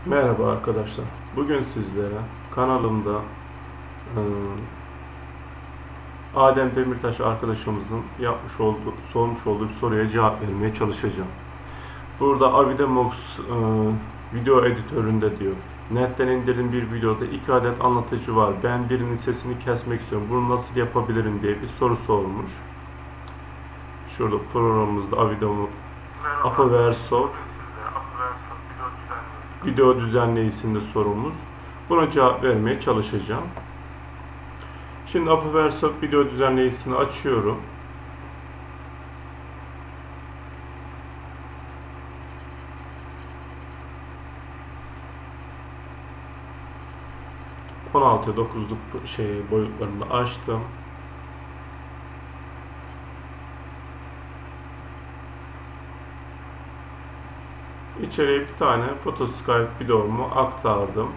Merhaba arkadaşlar. Bugün sizlere kanalımda Adem Demirtaş arkadaşımızın sormuş olduğu soruya cevap vermeye çalışacağım. Burada Avidemox video editöründe diyor. Netten indirdiğim bir videoda 2 adet anlatıcı var. Ben birinin sesini kesmek istiyorum. Bunu nasıl yapabilirim diye bir soru sormuş. Şurada programımızda Avidemox Apoverso video düzenleyicisinde sorumuz. Buna cevap vermeye çalışacağım. Şimdi Apoverso video düzenleyicisini açıyorum. (16'ya 9'luk boyutlarını açtım. İçeriye bir tane Photoscape videomu aktardım.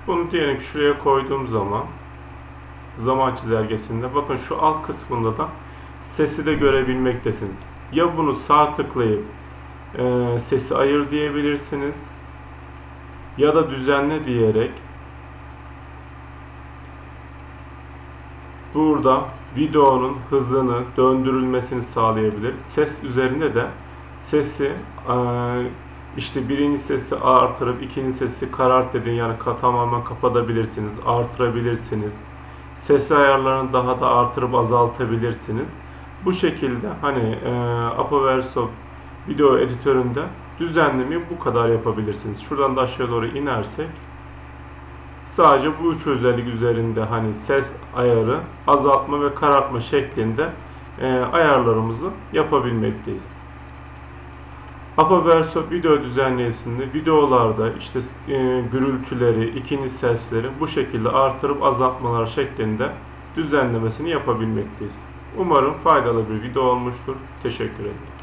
Bunu diyelim ki şuraya koyduğum zaman çizelgesinde bakın şu alt kısmında da sesi de görebilmektesiniz. Ya bunu sağ tıklayıp sesi ayır diyebilirsiniz ya da düzenle diyerek burada videonun hızını döndürülmesini sağlayabilir. Ses üzerinde de sesi işte birinci sesi artırıp ikinci sesi karart dediğin yani tamamen kapatabilirsiniz, artırabilirsiniz. Ses ayarlarını daha da artırıp azaltabilirsiniz. Bu şekilde hani Apoverso video editöründe düzenlemeyi bu kadar yapabilirsiniz. Şuradan da aşağı doğru inersek sadece bu üç özellik üzerinde hani ses ayarı, azaltma ve karartma şeklinde ayarlarımızı yapabilmekteyiz. Apoverso video düzenleyicisinde videolarda işte gürültüleri, ikinci sesleri bu şekilde artırıp azaltmalar şeklinde düzenlemesini yapabilmekteyiz. Umarım faydalı bir video olmuştur. Teşekkür ederim.